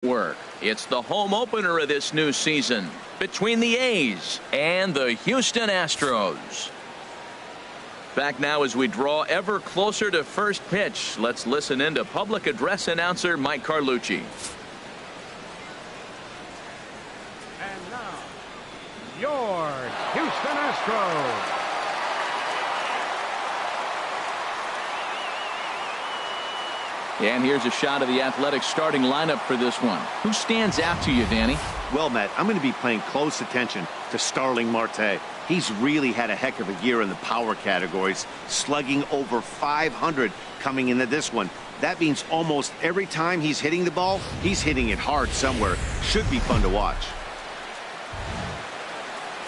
Work. It's the home opener of this new season between the A's and the Houston Astros. Back now as we draw ever closer to first pitch. Let's listen in to public address announcer Mike Carlucci. And now, your Houston Astros. And here's a shot of the Athletics starting lineup for this one. Who stands out to you, Danny? Well, Matt, I'm going to be paying close attention to Starling Marte. He's really had a heck of a year in the power categories, slugging over 500 coming into this one. That means almost every time he's hitting the ball, he's hitting it hard somewhere. Should be fun to watch.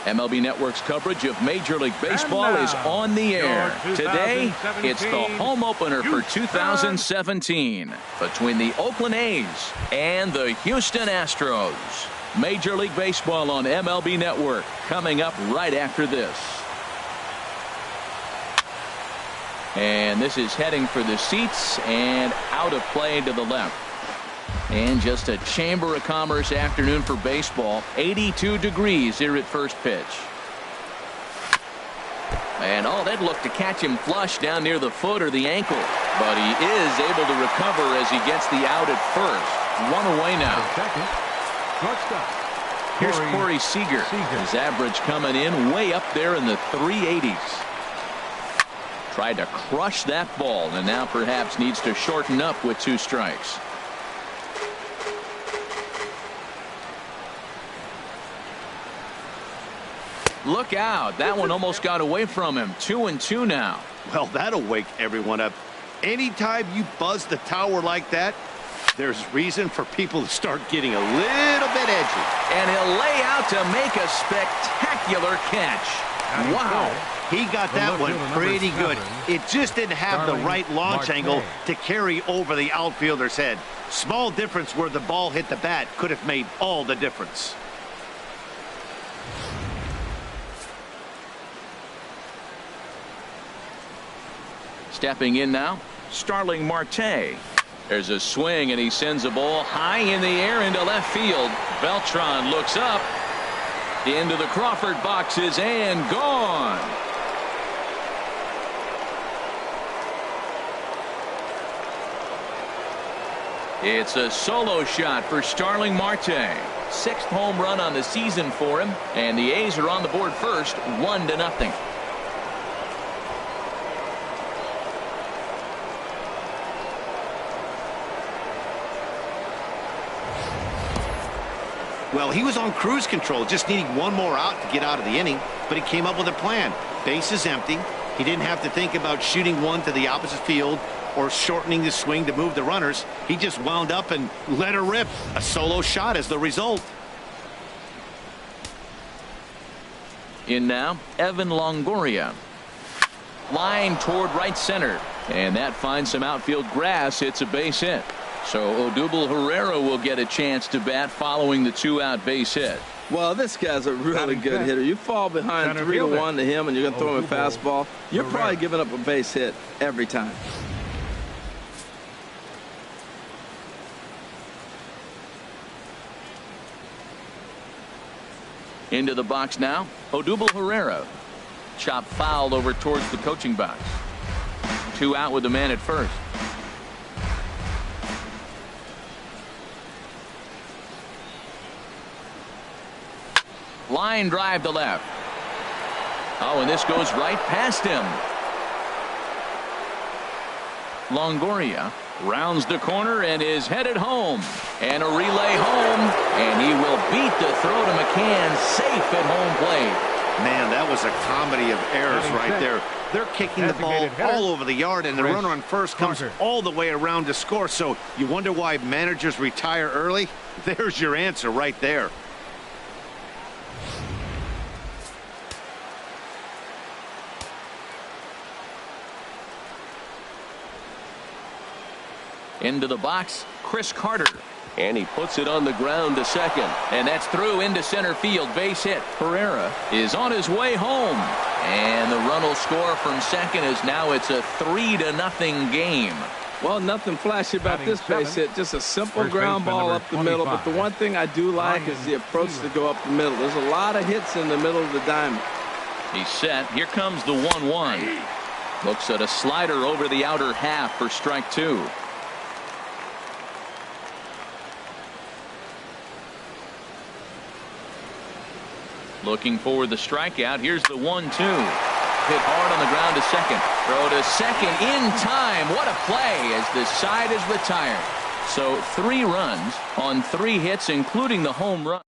MLB Network's coverage of Major League Baseball is on the air. Today, it's the home opener for 2017 between the Oakland A's and the Houston Astros. Major League Baseball on MLB Network coming up right after this. And this is heading for the seats and out of play to the left. And just a Chamber of Commerce afternoon for baseball. 82 degrees here at first pitch. And that looked to catch him flush down near the foot or the ankle. But he is able to recover as he gets the out at first. One away now. Here's Corey Seager. His average coming in way up there in the 380s. Tried to crush that ball and now perhaps needs to shorten up with 2 strikes. Look out. That one almost got away from him. 2-2 now. Well, that'll wake everyone up. Anytime you buzz the tower like that, there's reason for people to start getting a little bit edgy. And he'll lay out to make a spectacular catch. Wow. He got that one pretty good. It just didn't have the right launch angle to carry over the outfielder's head. Small difference where the ball hit the bat could have made all the difference. Stepping in now, Starling Marte. There's a swing and he sends a ball high in the air into left field. Beltran looks up into the Crawford boxes and gone. It's a solo shot for Starling Marte. 6th home run on the season for him, and the A's are on the board first, 1-0. Well, he was on cruise control, just needing one more out to get out of the inning, but he came up with a plan. Base is empty. He didn't have to think about shooting one to the opposite field or shortening the swing to move the runners. He just wound up and let her rip. A solo shot as the result. In now, Evan Longoria. Line toward right center. And that finds some outfield grass. It's a base hit. So Odubel Herrera will get a chance to bat following the 2-out base hit. Well, this guy's a really good hitter. You fall behind 3-1 to him and you're going to throw him a fastball. You're probably giving up a base hit every time. Into the box now, Odubel Herrera. Chop foul over towards the coaching box. 2 out with the man at first. Line drive to left. And this goes right past him. Longoria rounds the corner and is headed home. And a relay home. And he will beat the throw to McCann safe at home plate. Man, that was a comedy of errors right there. They're kicking the ball all over the yard, and the runner on first comes all the way around to score. So you wonder why managers retire early? There's your answer right there. Into the box, Chris Carter. And he puts it on the ground to second. And that's through into center field. Base hit. Herrera is on his way home. And the run will score from second as now it's a 3-0 game. Well, nothing flashy about Batting this base seventh, hit. Just a simple first ground baseman ball number up the middle. But the 25, one thing I do like is the approach to go up the middle. There's a lot of hits in the middle of the diamond. He's set. Here comes the 1-1. Looks at a slider over the outer half for strike 2. Looking for the strikeout. Here's the 1-2. Hit hard on the ground to second. Throw to second in time. What a play as this side is retired. So 3 runs on 3 hits, including the home run.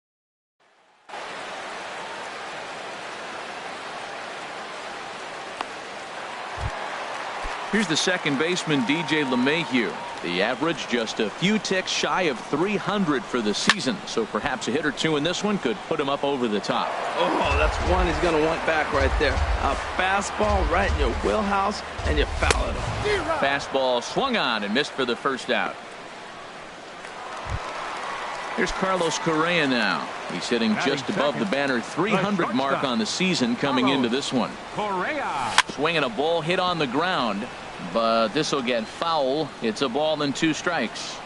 Here's the second baseman, DJ LeMahieu. The average just a few ticks shy of 300 for the season. So perhaps a hit or 2 in this one could put him up over the top. Oh, that's one he's going to want back right there. A fastball right in your wheelhouse, and you foul it off. Fastball swung on and missed for the first out. Here's Carlos Correa now. He's hitting just above the banner 300 mark on the season coming into this one. Correa. Swinging a ball hit on the ground, but this will get foul. It's a ball and 2 strikes.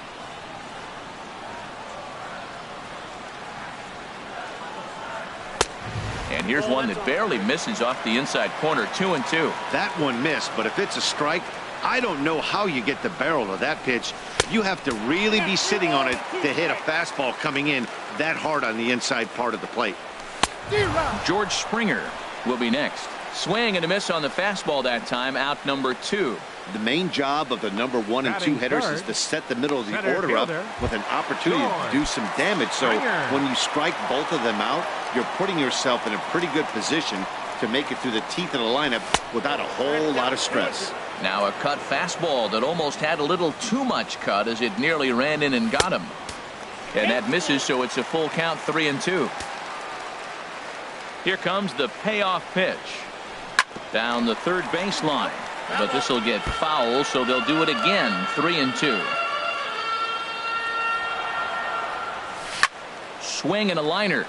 And here's one that barely misses off the inside corner. 2-2. That one missed, but if it's a strike, I don't know how you get the barrel of that pitch. You have to really be sitting on it to hit a fastball coming in that hard on the inside part of the plate. George Springer will be next. Swing and a miss on the fastball that time. Out number 2. The main job of the number 1 and 2 hitters is to set the middle of the order up with an opportunity to do some damage. So when you strike both of them out, you're putting yourself in a pretty good position to make it through the teeth of the lineup without a whole lot of stress. Now a cut fastball that almost had a little too much cut as it nearly ran in and got him. And that misses, so it's a full count. 3-2. Here comes the payoff pitch. Down the third baseline. But this will get foul, so they'll do it again. 3-2. Swing and a liner,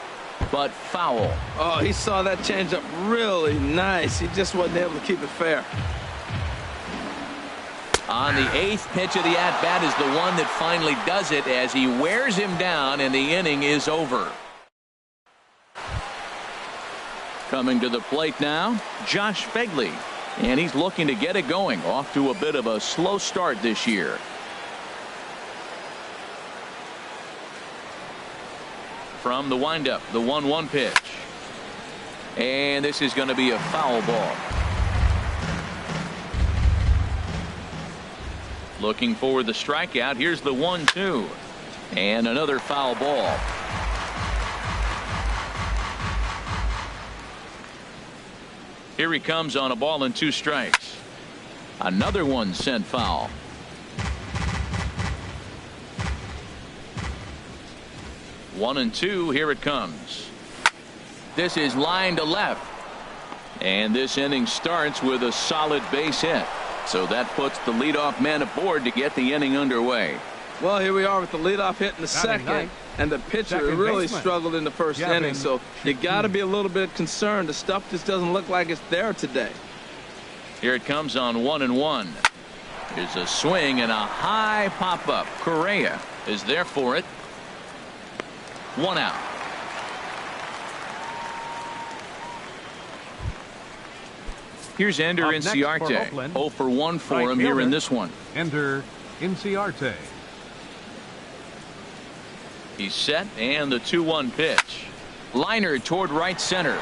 but foul. Oh, he saw that changeup really nice. He just wasn't able to keep it fair. On the 8th pitch of the at-bat is the one that finally does it as he wears him down and the inning is over. Coming to the plate now, Josh Phegley. And he's looking to get it going. Off to a bit of a slow start this year. From the windup, the 1-1 pitch. And this is going to be a foul ball. Looking for the strikeout. Here's the 1-2. And another foul ball. Here he comes on a ball and 2 strikes. Another one sent foul. One and 2. Here it comes. This is line to left. And this inning starts with a solid base hit. So that puts the leadoff man aboard to get the inning underway. Well, here we are with the leadoff hit in the second, and the pitcher really struggled in the first inning, so you got to be a little bit concerned. The stuff just doesn't look like it's there today. Here it comes on 1-1. Here's a swing and a high pop-up. Correa is there for it. 1 out. Here's Ender Inciarte. 0 for 1 for him here in this one. Ender Inciarte. He's set, and the 2-1 pitch. Liner toward right center.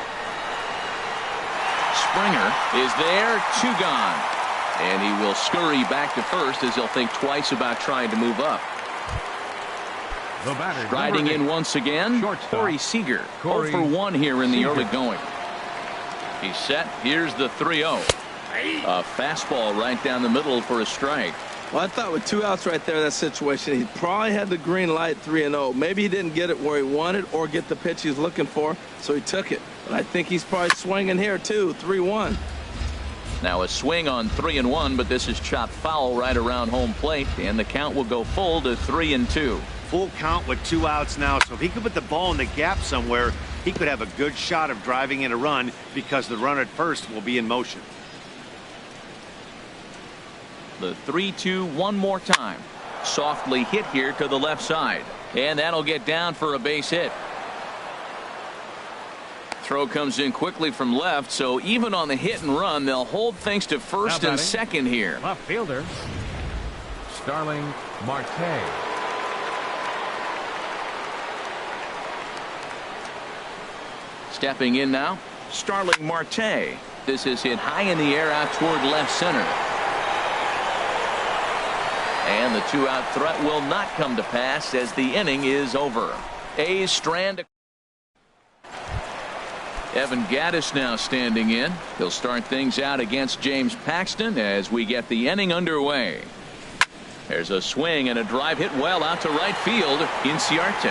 Springer is there. 2 gone. And he will scurry back to first as he'll think twice about trying to move up. The batter, Riding in once again, Corey Seager. 0 for 1 here in the early going. He's set. Here's the 3-0. A fastball right down the middle for a strike. Well, I thought with 2 outs right there in that situation, he probably had the green light 3-0. Maybe he didn't get it where he wanted or get the pitch he's looking for, so he took it. But I think he's probably swinging here, too. 3-1. Now a swing on 3-1, but this is chopped foul right around home plate, and the count will go full to 3-2. Full count with 2 outs now, so if he could put the ball in the gap somewhere, he could have a good shot of driving in a run because the runner at first will be in motion. The 3-2 one more time. Softly hit here to the left side. And that'll get down for a base hit. Throw comes in quickly from left, so even on the hit and run, they'll hold things to first and second here. Left fielder, Starling Marte. Stepping in now, Starling Marte. This is hit high in the air out toward left center. And the 2-out threat will not come to pass as the inning is over. A's strand. Evan Gattis now standing in. He'll start things out against James Paxton as we get the inning underway. There's a swing and a drive hit well out to right field. Inciarte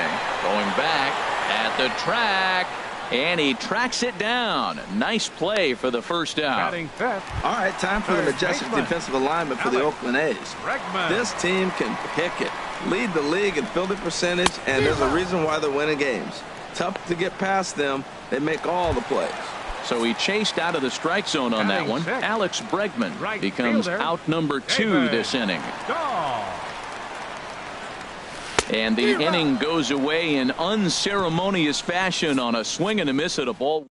going back at the track. And he tracks it down. Nice play for the first out. Batting fifth. All right, time for the majestic defensive alignment for the Oakland A's. Bregman. This team can pick it, lead the league in fielding percentage, and there's a reason why they're winning games. Tough to get past them. They make all the plays. So he chased out of the strike zone on that one. Alex Bregman Right becomes fielder, out number 2 David this inning. Dahl. And the inning goes away in unceremonious fashion on a swing and a miss at a ball.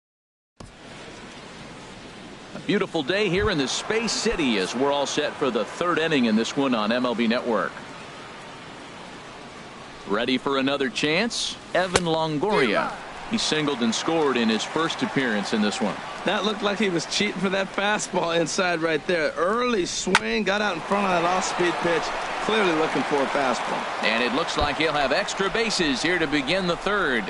A beautiful day here in the Space City as we're all set for the third inning in this one on MLB Network. Ready for another chance? Evan Longoria. He singled and scored in his first appearance in this one. That looked like he was cheating for that fastball inside right there. Early swing, got out in front of that off-speed pitch. Clearly looking for a fastball. And it looks like he'll have extra bases here to begin the third.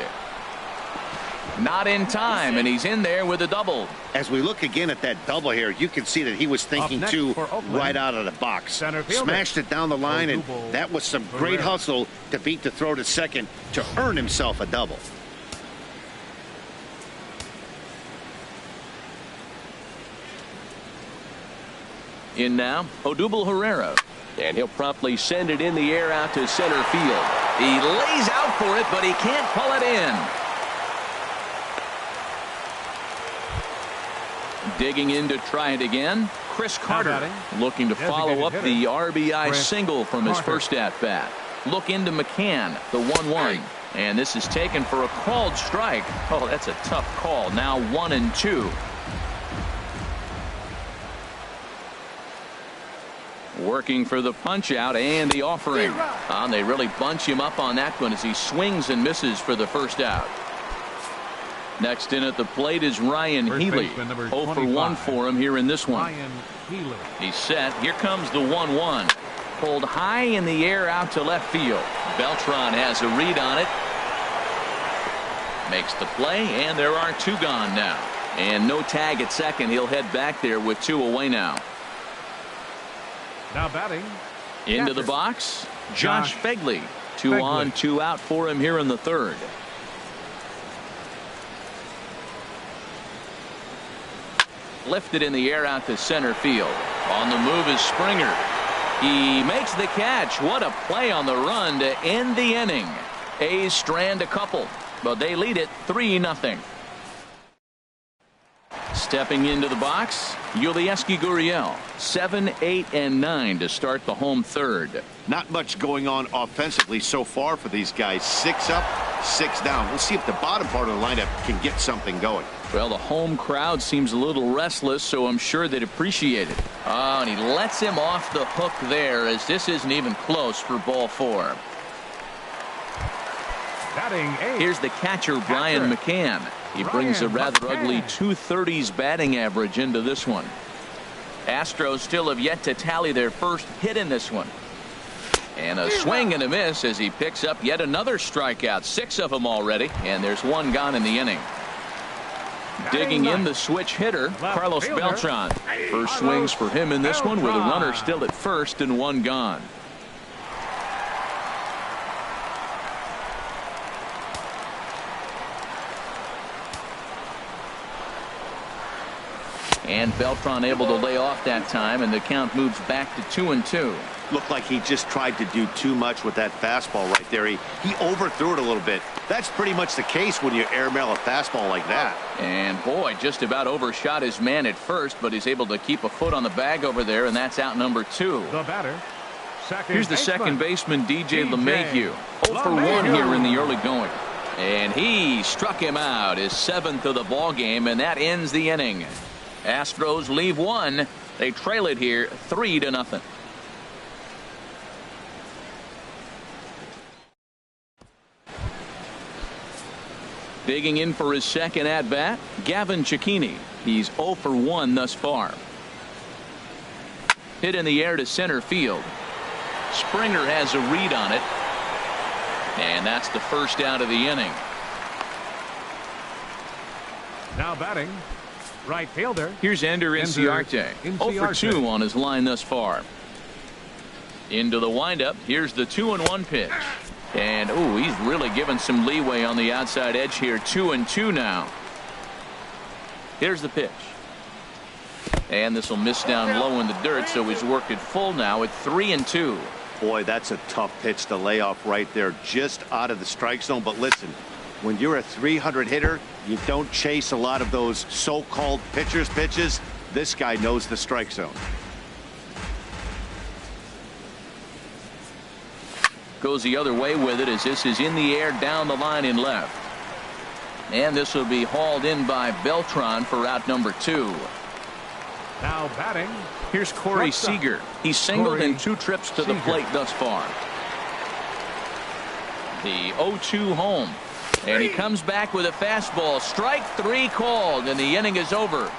Not in time, and he's in there with a double. As we look again at that double here, you can see that he was thinking next too for Oakland, right out of the box. center fielder, Smashed it down the line, and Odubel that was some great Herrera. hustle to beat the throw to second to earn himself a double. In now, Odubel Herrera. And he'll promptly send it in the air out to center field. He lays out for it, but he can't pull it in. Digging in to try it again. Chris Carter looking to follow up the RBI single from his first at-bat. Look into McCann, the 1-1. And this is taken for a called strike. Oh, that's a tough call. Now 1-2. Working for the punch out and the offering. They really bunch him up on that one as he swings and misses for the first out. Next in at the plate is Ryan Healy. 0 for 1 for him here in this one. Ryan Healy. He's set. Here comes the 1-1. Pulled high in the air out to left field. Beltran has a read on it. Makes the play, and there are 2 gone now. And no tag at second. He'll head back there with 2 away now. Now batting. Into the catcher, box, Josh Begley. 2 Begley. on, 2 out for him here in the third. Lifted in the air out to center field. On the move is Springer. He makes the catch. What a play on the run to end the inning. A's strand a couple, but they lead it 3-0. Stepping into the box, Yulieski Gurriel. 7, 8, and 9 to start the home third. Not much going on offensively so far for these guys. 6 up, 6 down. We'll see if the bottom part of the lineup can get something going. Well, the home crowd seems a little restless, so I'm sure they'd appreciate it. And he lets him off the hook there as this isn't even close for ball 4. Batting 8. Here's the catcher, Brian McCann. He brings a rather ugly .230s batting average into this one. Astros still have yet to tally their first hit in this one. And a swing and a miss as he picks up yet another strikeout. 6 of them already, and there's 1 gone in the inning. Digging in the switch hitter, Carlos Beltran. First swings for him in this one with a runner still at first and 1 gone. And Beltran able to lay off that time, and the count moves back to 2-2. Looked like he just tried to do too much with that fastball right there. He overthrew it a little bit. That's pretty much the case when you airmail a fastball like that. And boy, just about overshot his man at first, but he's able to keep a foot on the bag over there, and that's out number 2. The batter. Here's the second baseman, DJ LeMahieu. 0 for 1 here in the early going. And he struck him out, his 7th of the ball game, and that ends the inning. Astros leave one. They trail it here 3-0. Digging in for his second at-bat, Gavin Cecchini. He's 0 for 1 thus far. Hit in the air to center field. Springer has a read on it. And that's the first out of the inning. Now batting, right fielder. Here's Ender Inciarte. 0 for 2 on his line thus far. Into the windup. Here's the 2-1 pitch. And, ooh, he's really given some leeway on the outside edge here. 2-2 now. Here's the pitch. And this will miss down low in the dirt, so he's worked it full now at 3-2. Boy, that's a tough pitch to lay off right there, just out of the strike zone. But listen, when you're a 300 hitter, you don't chase a lot of those so-called pitcher's pitches. This guy knows the strike zone. Goes the other way with it as this is in the air down the line in left. And this will be hauled in by Beltran for out number 2. Now batting. Here's Corey Seager. He's singled in 2 trips to the plate thus far. The 0-2 home. And he comes back with a fastball. Strike 3 called, and the inning is over.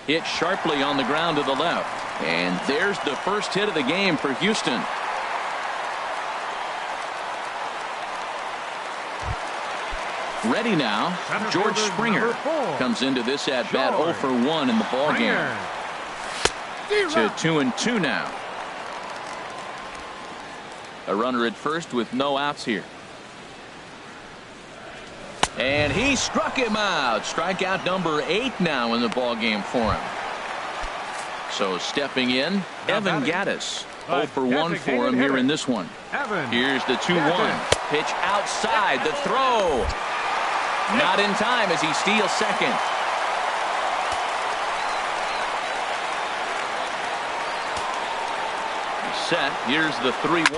Hit sharply on the ground to the left. And there's the first hit of the game for Houston. Ready now, George Springer comes into this at bat 0 for 1 in the ball game. To 2-2 now. A runner at first with no outs here. And he struck him out. Strikeout number 8 now in the ball game for him. So stepping in, Evan Gattis. 0 for 1 for him here in this one. Here's the 2-1. Pitch outside. The throw. Not in time as he steals second. Set. Here's the 3-1.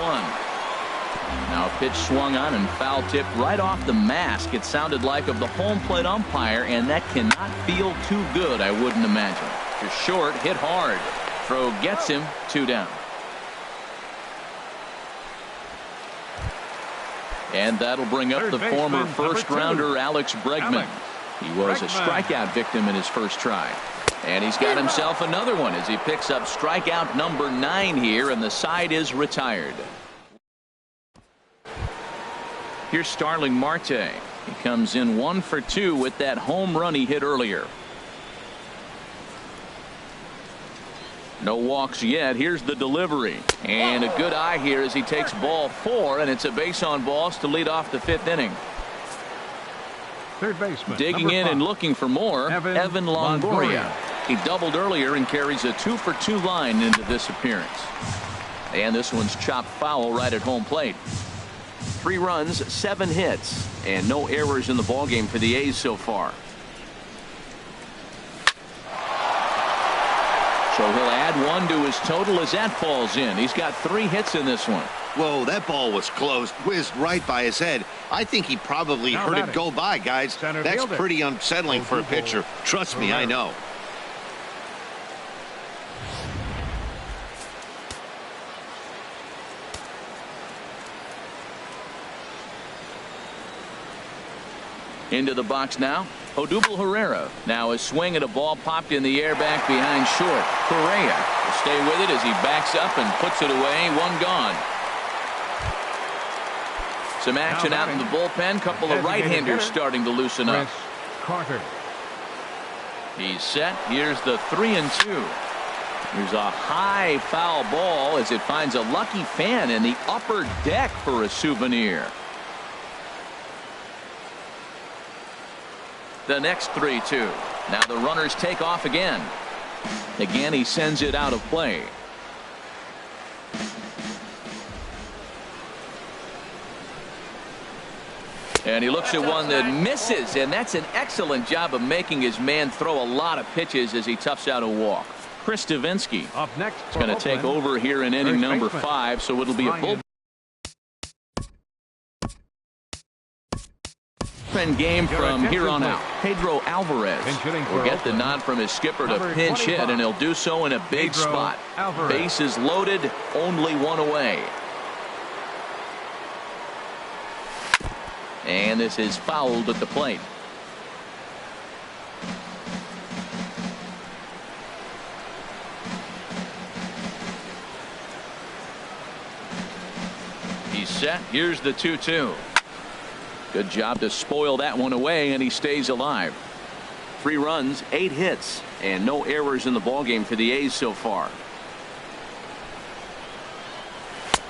Now a pitch swung on and foul tipped right off the mask. It sounded like of the home plate umpire, and that cannot feel too good, I wouldn't imagine. To short, hit hard. Throw gets him, 2 down. And that'll bring up the former first-rounder Alex Bregman. He was a strikeout victim in his first try. And he's got himself another one as he picks up strikeout number 9 here, and the side is retired. Here's Starling Marte. He comes in 1 for 2 with that home run he hit earlier. No walks yet. Here's the delivery. And a good eye here as he takes ball 4, and it's a base on balls to lead off the 5th inning. Third baseman. Digging in and looking for more, Evan Longoria. He doubled earlier and carries a 2 for 2 line into this appearance. And this one's chopped foul right at home plate. 3 runs, 7 hits, and no errors in the ballgame for the A's so far. So he'll add 1 to his total as that falls in. He's got 3 hits in this one. Whoa, that ball was close. Whizzed right by his head. I think he probably heard it go by, guys. That's pretty unsettling for a pitcher. Trust me, I know. Into the box now, Odubel Herrera. Now a swing at a ball popped in the air back behind short. Correa will stay with it as he backs up and puts it away. 1 gone. Some action out in the bullpen. Couple of right-handers starting to loosen up. Carter. He's set. Here's the 3-2. Here's a high foul ball as it finds a lucky fan in the upper deck for a souvenir. The next 3-2. Now the runners take off again. Again, he sends it out of play. And he looks at one that misses, and that's an excellent job of making his man throw a lot of pitches as he toughs out a walk. Chris Davinsky Up next is going to take over here in inning number 5, so it'll be a bullpen game from here on out. Pedro Alvarez will get the nod from his skipper to pinch hit, and he'll do so in a big spot. Bases loaded, only one away. And this is fouled at the plate. He's set. Here's the 2-2. Good job to spoil that one away, and he stays alive. 3 runs, 8 hits, and no errors in the ballgame for the A's so far.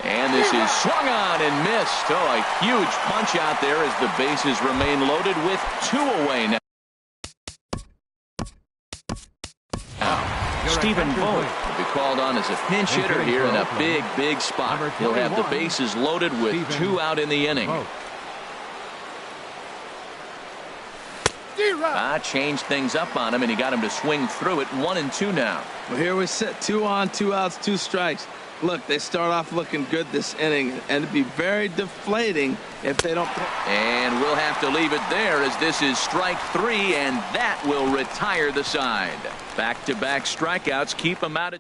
And this is swung on and missed. Oh, a huge punch out there as the bases remain loaded with 2 away now. Stephen Vogt will be called on as a pinch hitter here in a big spot. He'll have the bases loaded with 2 out in the inning. Changed things up on him, and he got him to swing through it. 1-2 now. Well, here we sit, 2 on, 2 outs, 2 strikes. Look, they start off looking good this inning, and it'd be very deflating if they don't. And we'll have to leave it there as this is strike 3, and that will retire the side. Back-to-back strikeouts keep him out of.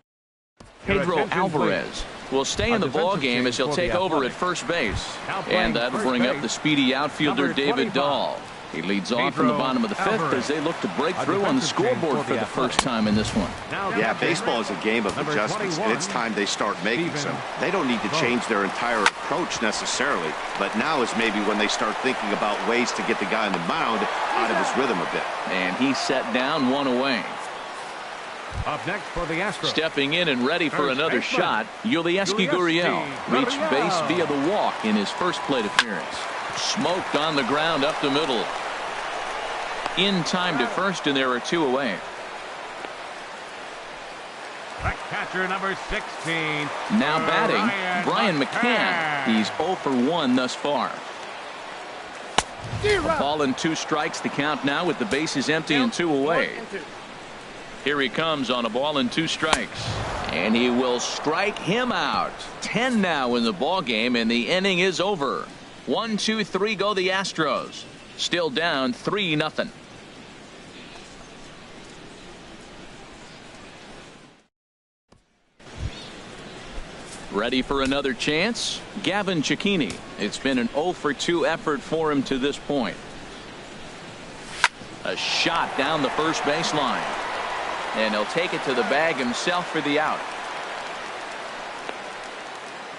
Pedro Alvarez will stay in the ball game as he'll take over at first base, and that'll bring up the speedy outfielder David Dahl. He leads off from the bottom of the 5th as they look to break through on the scoreboard for the first time in this one. Yeah, baseball is a game of adjustments, and it's time they start making some. They don't need to change their entire approach necessarily, but now is maybe when they start thinking about ways to get the guy on the mound out of his rhythm a bit. And he's set down, 1 away. Up next for the Astros. Stepping in and ready for another shot, Yulieski Gurriel reached base via the walk in his first plate appearance. Smoked on the ground up the middle. In time to first, and there are 2 away. Catcher number 16. Now batting, Brian McCann. He's 0 for 1 thus far. A ball and 2 strikes, the count now with the bases empty and 2 away. Here he comes on a ball and 2 strikes. And he will strike him out. 10 now in the ball game, and the inning is over. 1, 2, 3 go the Astros. Still down 3-0. Ready for another chance? Gavin Cecchini. It's been an 0 for 2 effort for him to this point. A shot down the first baseline. And he'll take it to the bag himself for the out.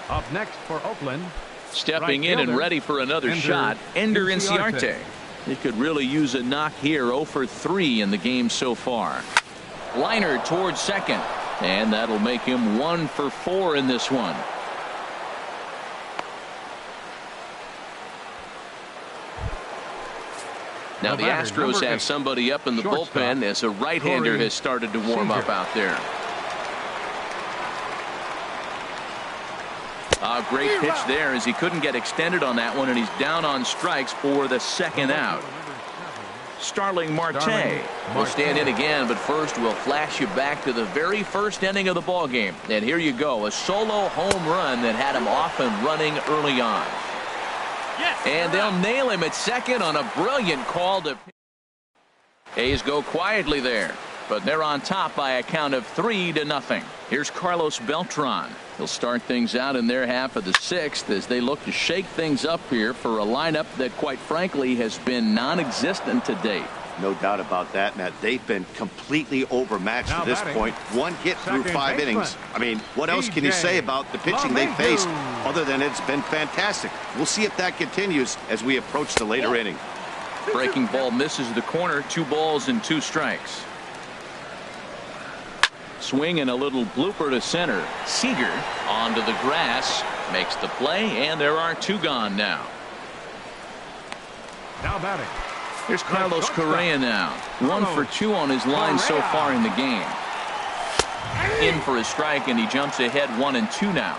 Up next for Oakland. Stepping in and ready for another shot, Ender Inciarte. He could really use a knock here. 0 for 3 in the game so far. Liner towards second, and that'll make him 1 for 4 in this one. Now the Astros have somebody up in the bullpen as a right-hander has started to warm up out there. A great pitch there as he couldn't get extended on that one, and he's down on strikes for the second out. Starling Marte will stand in again, but first we'll flash you back to the very first inning of the ball game. And here you go, a solo home run that had him off and running early on. And they'll nail him at second on a brilliant call to. A's go quietly there, but they're on top by a count of 3-0. Here's Carlos Beltran. He'll start things out in their half of the 6th as they look to shake things up here for a lineup that quite frankly has been non-existent to date. No doubt about that, Matt. They've been completely overmatched to this point. 1 hit through 5 innings. I mean, what else can you say about the pitching they faced other than it's been fantastic? We'll see if that continues as we approach the later inning. Breaking ball misses the corner. 2 balls and 2 strikes. Swing and a little blooper to center. Seager onto the grass, makes the play, and there are 2 gone now. Now batting. Here's Carlos Correa now. 1 for 2 on his line so far in the game. In for a strike, and he jumps ahead 1-2 now.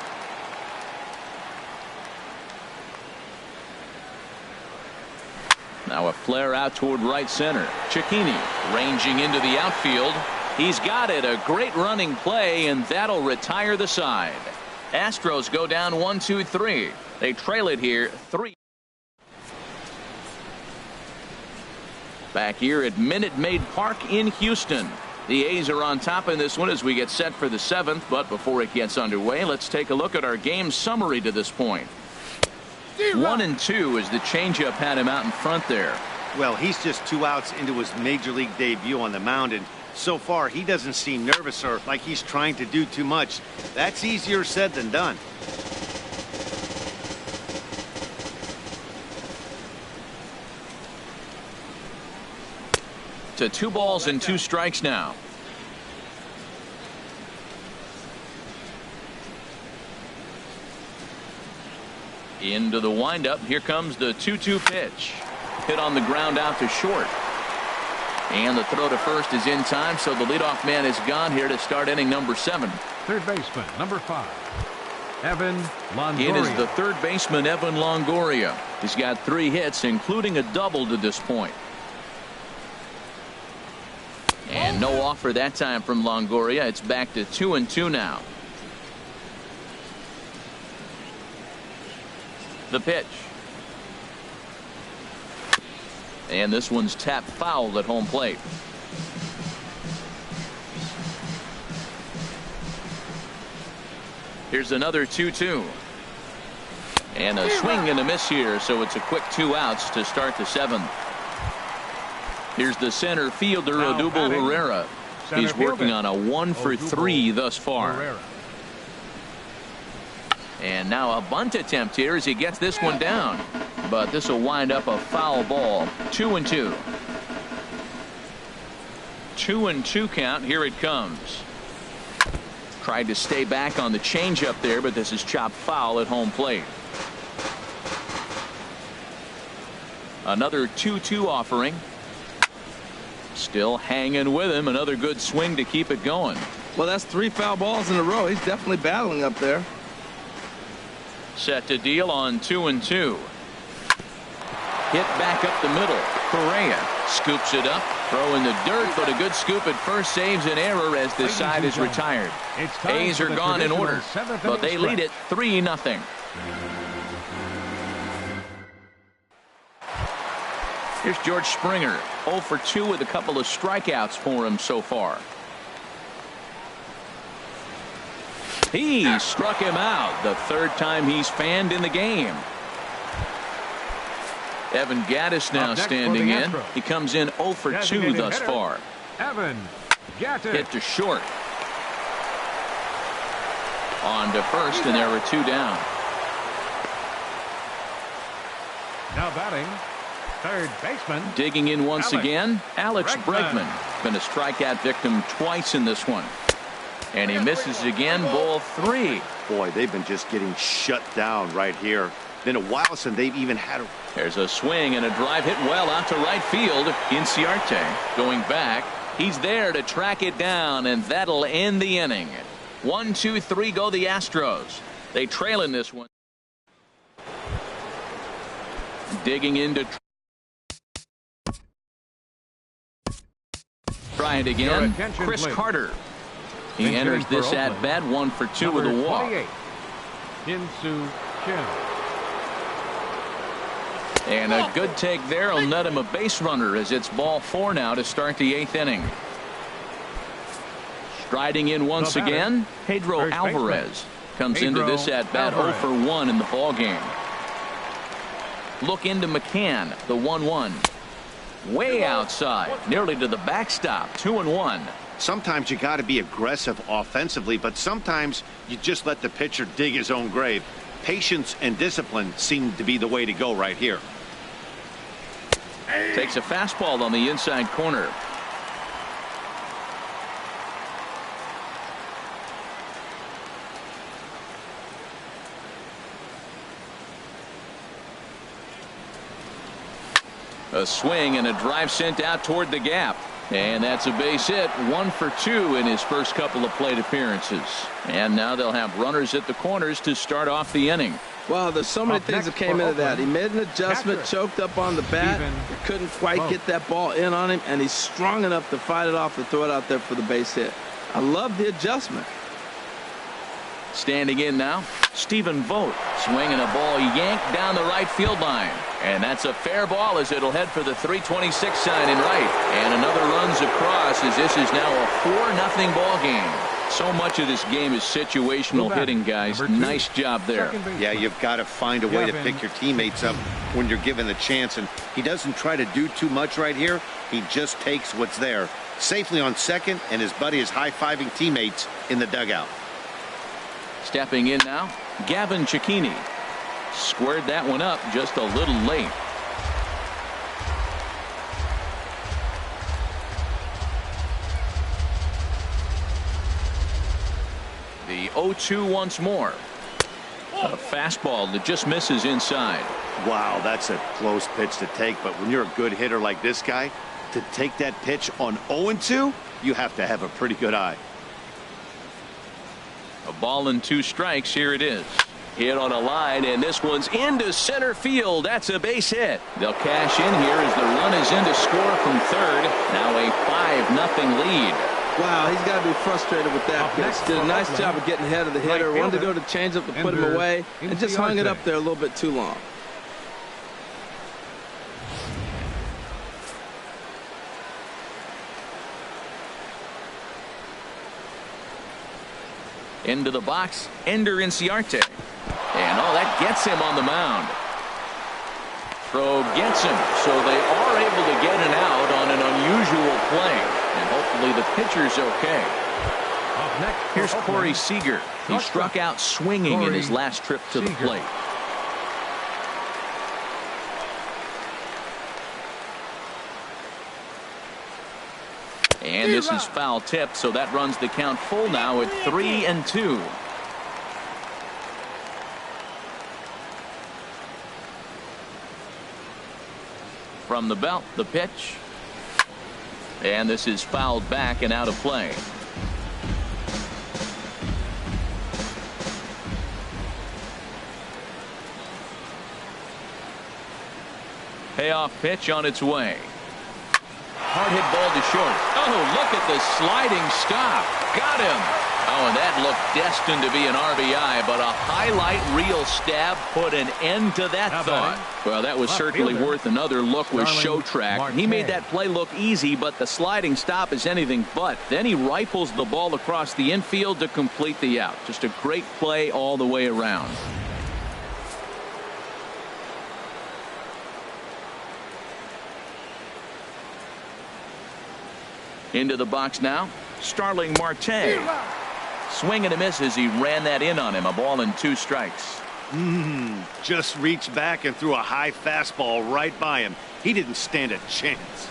Now a flare out toward right center. Cecchini ranging into the outfield. He's got it. A great running play, and that'll retire the side. Astros go down 1-2-3. They trail it here 3. Back here at Minute Maid Park in Houston. The A's are on top in this one as we get set for the 7th. But before it gets underway, let's take a look at our game summary to this point. 1-2 as the changeup had him out in front there. Well, he's just 2 outs into his major league debut on the mound, and so far he doesn't seem nervous or like he's trying to do too much. That's easier said than done. To 2 balls and 2 strikes now. Into the windup. Here comes the 2-2 pitch. Hit on the ground out to short. And the throw to first is in time, so the leadoff man is gone here to start inning number 7. Third baseman, number 5, Evan Longoria. It is the third baseman, Evan Longoria. He's got 3 hits, including a double to this point. And no offer that time from Longoria. It's back to 2-2 now. The pitch. And this one's tapped foul at home plate. Here's another 2-2. And a swing and a miss here, so it's a quick 2 outs to start the 7th. Here's the center fielder, Odubel Herrera. He's working on a 1 for 3 thus far. And now a bunt attempt here as he gets this one down. But this will wind up a foul ball. 2-2. 2-2 count. Here it comes. Tried to stay back on the changeup there, but this is chopped foul at home plate. Another 2-2 offering. Still hanging with him. Another good swing to keep it going. Well, that's 3 foul balls in a row. He's definitely battling up there. Set to deal on 2-2. Hit back up the middle. Correa scoops it up. Throw in the dirt, but a good scoop at first saves an error as this side is retired. A's are gone in order, but they lead it 3-0. Here's George Springer, 0 for 2 with a couple of strikeouts for him so far. He struck him out, the 3rd time he's fanned in the game. Evan Gattis now standing in. He comes in 0 for 2 thus far. Evan Gattis. Hit to short. On to first, and there were 2 down. Now batting, third baseman. Digging in once again, Alex Bregman. Been a strikeout victim twice in this one. And he misses again, ball 3. Boy, they've been just getting shut down right here. Been a while since they've even had a... There's a swing and a drive hit well out to right field. Inciarte going back. He's there to track it down, and that'll end the inning. 1-2-3 go the Astros. They trail in this one. Digging into... Try it again. Chris Carter. He enters this at bat 1 for 2 with a walk. Insoo Kim. And a good take there will net him a base runner as it's ball 4 now to start the 8th inning. Striding in once again, Pedro Alvarez comes into this at bat 0 for 1 in the ball game. Look into McCann, the 1-1. Way outside, nearly to the backstop. 2-1. Sometimes you got to be aggressive offensively, but sometimes you just let the pitcher dig his own grave. Patience and discipline seem to be the way to go right here. Takes a fastball on the inside corner. A swing and a drive sent out toward the gap. And that's a base hit, 1 for 2 in his first couple of plate appearances. And now they'll have runners at the corners to start off the inning. Wow, there's so many things that came into that. He made an adjustment, choked up on the bat, couldn't quite get that ball in on him, and he's strong enough to fight it off and throw it out there for the base hit. I love the adjustment. Standing in now, Stephen Vogt, swinging a ball yanked down the right field line. And that's a fair ball as it'll head for the 326 sign in right. And another runs across as this is now a 4-0 ball game. So much of this game is situational hitting, guys. Nice job there. Yeah, you've got to find a way to pick your teammates up when you're given the chance. And he doesn't try to do too much right here. He just takes what's there. Safely on second, and his buddy is high-fiving teammates in the dugout. Stepping in now, Gavin Cecchini. Squared that one up just a little late. The 0-2 once more. A fastball that just misses inside. Wow, that's a close pitch to take, but when you're a good hitter like this guy, to take that pitch on 0-2, you have to have a pretty good eye. A ball and 2 strikes. Here it is. Hit on a line, and this one's into center field. That's a base hit. They'll cash in here as the run is in to score from third. Now a 5-0 lead. Wow, he's got to be frustrated with that pitch. Did a nice job of getting ahead of the hitter. Wanted to go to change up to put him away, and just hung it up there a little bit too long. Into the box, Ender Inciarte. And that gets him on the mound. Throw gets him, so they are able to get an out on an unusual play. And hopefully the pitcher's okay. Here's Corey Seager. He struck out swinging in his last trip to the plate. And this is foul tipped, so that runs the count full now at 3-2. From the belt, the pitch. And this is fouled back and out of play. Payoff pitch on its way. Hard hit ball to short. Oh, look at the sliding stop. Got him. Oh, and that looked destined to be an RBI, but a highlight reel stab put an end to that thought. Well, that was certainly worth another look with Show Track. He made that play look easy, but the sliding stop is anything but. Then he rifles the ball across the infield to complete the out. Just a great play all the way around. Into the box now, Starling Marte. Swing and a miss as he ran that in on him. A ball and 2 strikes. Just reached back and threw a high fastball right by him. He didn't stand a chance.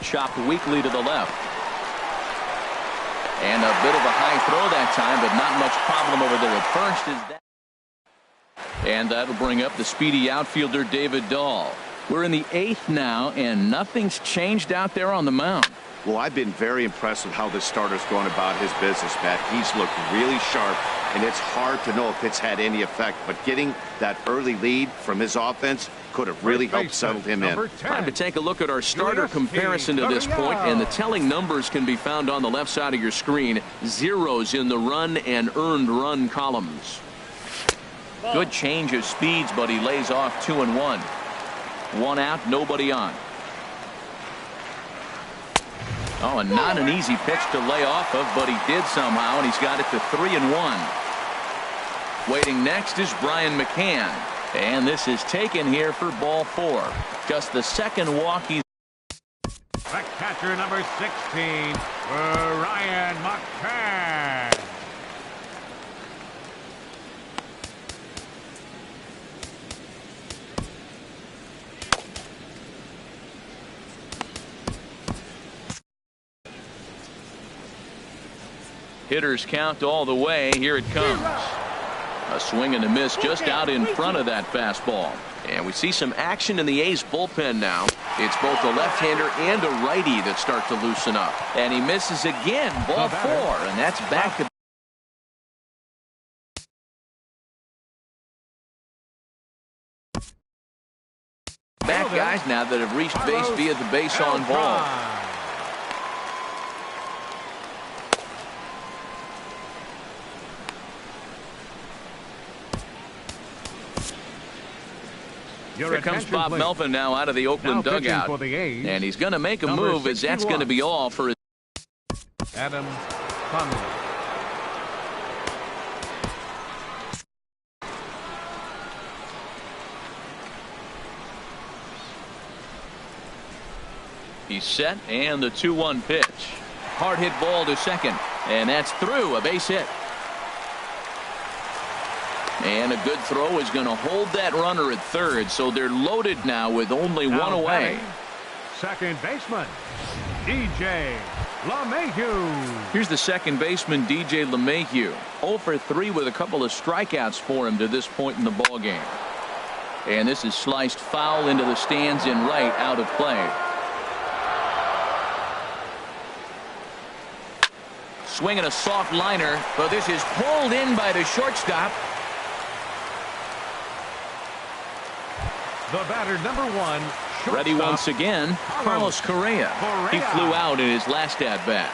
Chopped weakly to the left. And a bit of a high throw that time, but not much problem over there at first. And that'll bring up the speedy outfielder David Dahl. We're in the 8th now, and nothing's changed out there on the mound. Well, I've been very impressed with how this starter's going about his business, Pat. He's looked really sharp, and it's hard to know if it's had any effect. But getting that early lead from his offense could have really helped settle him in. Time to take a look at our starter comparison to this point, and the telling numbers can be found on the left side of your screen. Zeros in the run and earned run columns. Good change of speeds, but he lays off 2-1. 1 out, nobody on. Oh, and not an easy pitch to lay off of, but he did somehow, and he's got it to 3-1. Waiting next is Brian McCann, and this is taken here for ball 4. Just the second walk he's. The catcher, number 16, Brian McCann. Hitters count all the way. Here it comes. A swing and a miss just out in front of that fastball. And we see some action in the A's bullpen now. It's both a left-hander and a righty that start to loosen up. And he misses again, ball 4, and that's back to back guys now that have reached base via the base on ball. Here comes Bob Melvin now out of the Oakland dugout. And he's going to make a move as that's going to be all for his. Adam Conley. He's set, and the 2-1 pitch. Hard hit ball to second, and that's through, a base hit. And a good throw is going to hold that runner at third, so they're loaded now with only one away. Second baseman, DJ LeMahieu. Here's the second baseman, DJ LeMahieu. 0 for 3 with a couple of strikeouts for him to this point in the ballgame. And this is sliced foul into the stands in right, out of play. Swinging a soft liner, but this is pulled in by the shortstop. The batter, number 1, shortstop. Ready once again, Carlos Correa. He flew out in his last at-bat.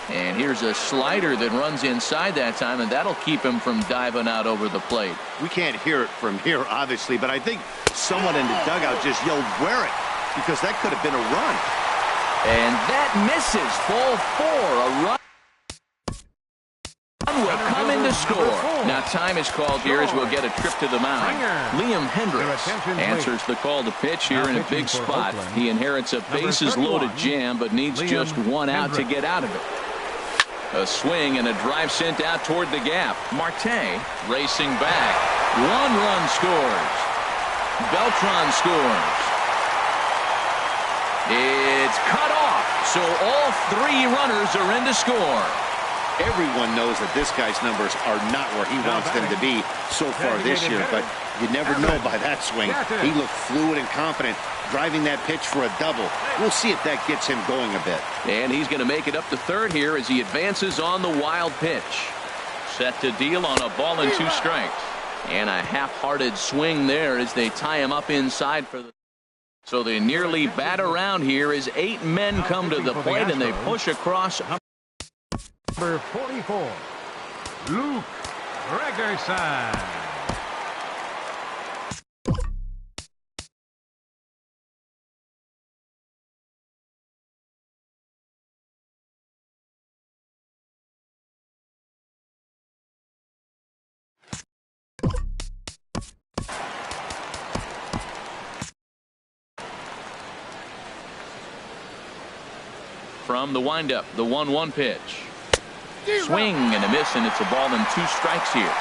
And here's a slider that runs inside that time, and that'll keep him from diving out over the plate. We can't hear it from here, obviously, but I think someone in the dugout just yelled, "Wear it," because that could have been a run. And that misses. Ball 4. A run will come in to score. Now time is called here as we'll get a trip to the mound. Liam Hendricks answers the call to pitch here in a big spot. He inherits a bases loaded jam, but needs just one out to get out of it. A swing and a drive sent out toward the gap. Marte racing back. 1 run scores. Beltran scores. It's cut off, so all 3 runners are in to score. Everyone knows that this guy's numbers are not where he wants them to be so far this year, but you never know by that swing. He looked fluid and confident, driving that pitch for a double. We'll see if that gets him going a bit. And he's going to make it up to third here as he advances on the wild pitch. Set to deal on a ball and 2 strikes. And a half-hearted swing there as they tie him up inside for the. So they nearly bat around here as 8 men come to the plate and they push across. Number 44, Luke Gregerson. From the windup, the 1-1 pitch. Swing and a miss, and it's a ball and 2 strikes here.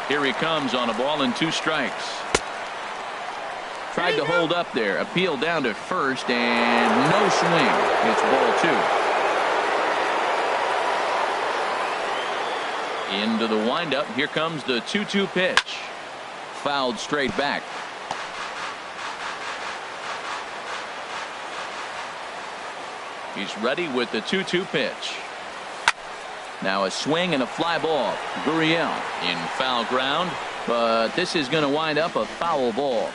Here he comes on a ball and 2 strikes. Tried to hold up there. Appeal down to first, and no swing. It's ball 2. Into the windup. Here comes the 2-2 pitch. Fouled straight back. He's ready with the 2-2 pitch. Now a swing and a fly ball. Gurriel in foul ground, but this is going to wind up a foul ball.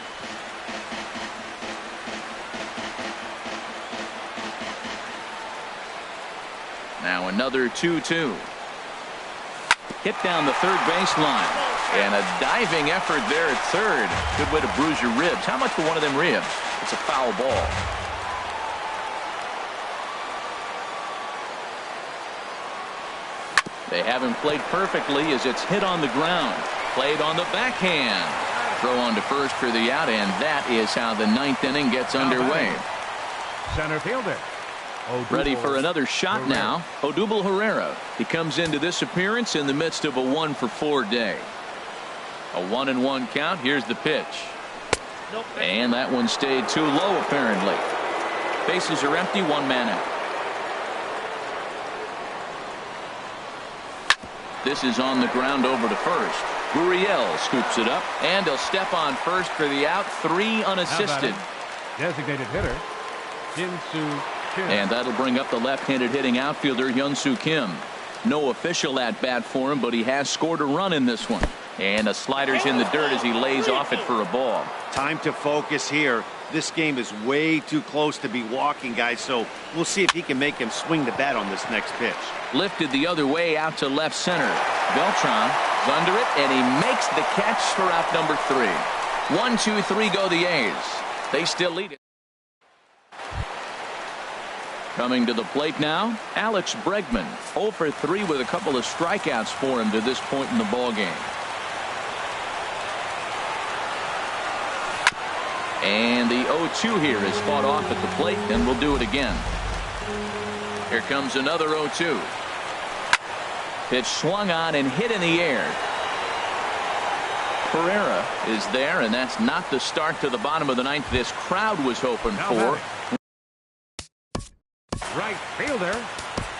Now another 2-2. Hit down the third baseline. And a diving effort there at third. Good way to bruise your ribs. How much for one of them ribs? It's a foul ball. They have him played perfectly as it's hit on the ground. Played on the backhand. Throw on to first for the out, and that is how the 9th inning gets underway. Center fielder. Ready for another shot now. Odubel Herrera. He comes into this appearance in the midst of a 1-for-4 day. A 1-1 count. Here's the pitch. And that one stayed too low apparently. Bases are empty. 1 man out. This is on the ground over to first. Gurriel scoops it up, and he'll step on first for the out. 3 unassisted. Designated hitter, Hyun-Soo Kim. And that'll bring up the left-handed hitting outfielder Hyun-Soo Kim. No official at bat for him, but he has scored a run in this one. And a slider's in the dirt as he lays off it for a ball. Time to focus here. This game is way too close to be walking, guys, so we'll see if he can make him swing the bat on this next pitch. Lifted the other way out to left center. Beltran is under it, and he makes the catch for out number 3. 1, 2, 3 go the A's. They still lead it. Coming to the plate now, Alex Bregman. 0 for 3 with a couple of strikeouts for him to this point in the ballgame. And the 0-2 here is fought off at the plate, and we'll do it again. Here comes another 0-2. Pitch swung on and hit in the air. Pereira is there, and that's not the start to the bottom of the 9th this crowd was hoping for. Right fielder,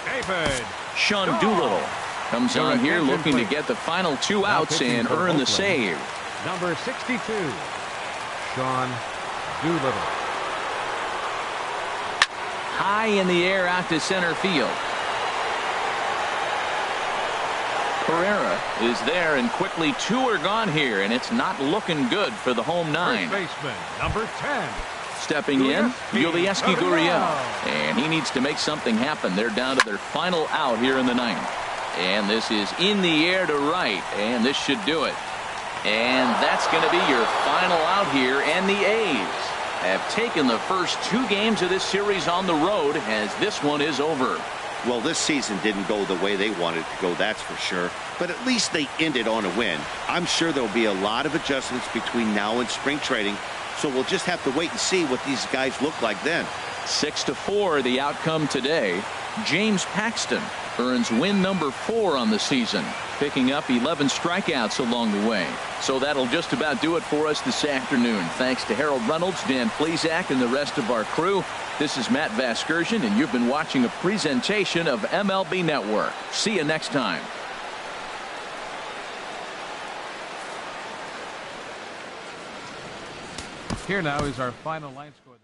David Sean Doolittle comes on here looking to get the final 2 outs and earn the save. Number 62, Sean Doolittle. High in the air out to center field. Pereira is there, and quickly 2 are gone here, and it's not looking good for the home 9. First baseman, number 10. Stepping in, Yulieski Gurriel. And he needs to make something happen. They're down to their final out here in the 9th. And this is in the air to right, and this should do it. And that's going to be your final out here, and the A's have taken the first 2 games of this series on the road as this one is over. Well, this season didn't go the way they wanted to go, that's for sure. But at least they ended on a win. I'm sure there'll be a lot of adjustments between now and spring training, so we'll just have to wait and see what these guys look like then. 6-4 the outcome today. James Paxton earns win number 4 on the season, picking up 11 strikeouts along the way. So that'll just about do it for us this afternoon. Thanks to Harold Reynolds, Dan Plesac, and the rest of our crew. This is Matt Vasgersian, and you've been watching a presentation of MLB Network. See you next time. Here now is our final line score.